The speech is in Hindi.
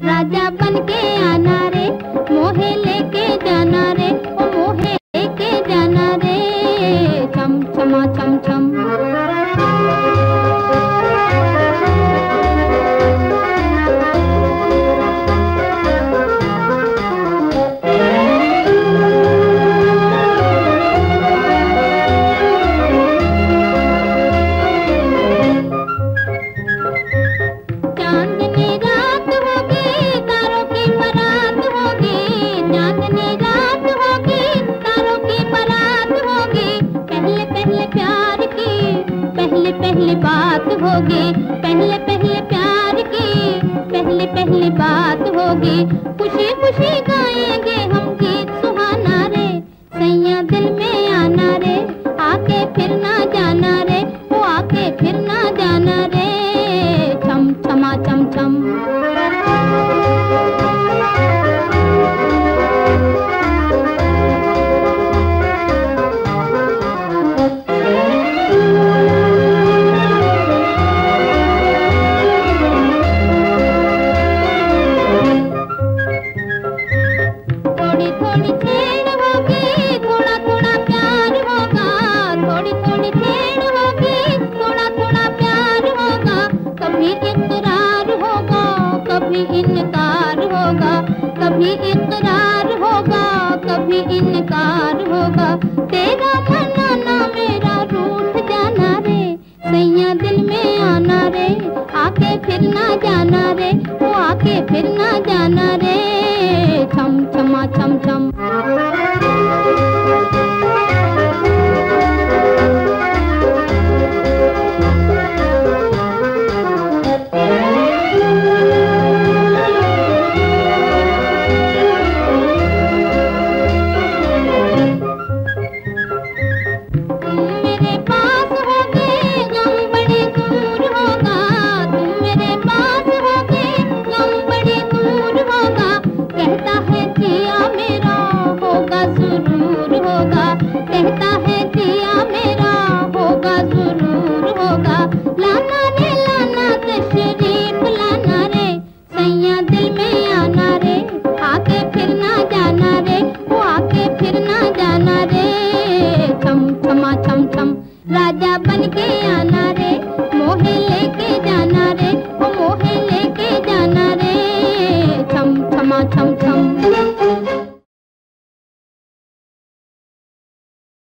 राजा बन के आना रे, मोहे लेके जाना रे, ओ मोहे लेके जाना रे, छम छमा छम छम। पहली बात होगी, पहले पहले प्यार की पहली पहली बात होगी, खुशी खुशी गाएंगे हम गीत सुहाना रे, सैया दिल में आना रे, आके फिर ना जाना रे, वो आके फिर ना जाना रे, छम छमा छम छम। इनकार होगा, कभी इकरार होगा, कभी इनकार होगा, तेरा मनाना मेरा रूठ जाना रे, सैया दिल में आना रे, आके फिर ना जाना रे, वो आके फिर ना जाना रे, छम छमा छम।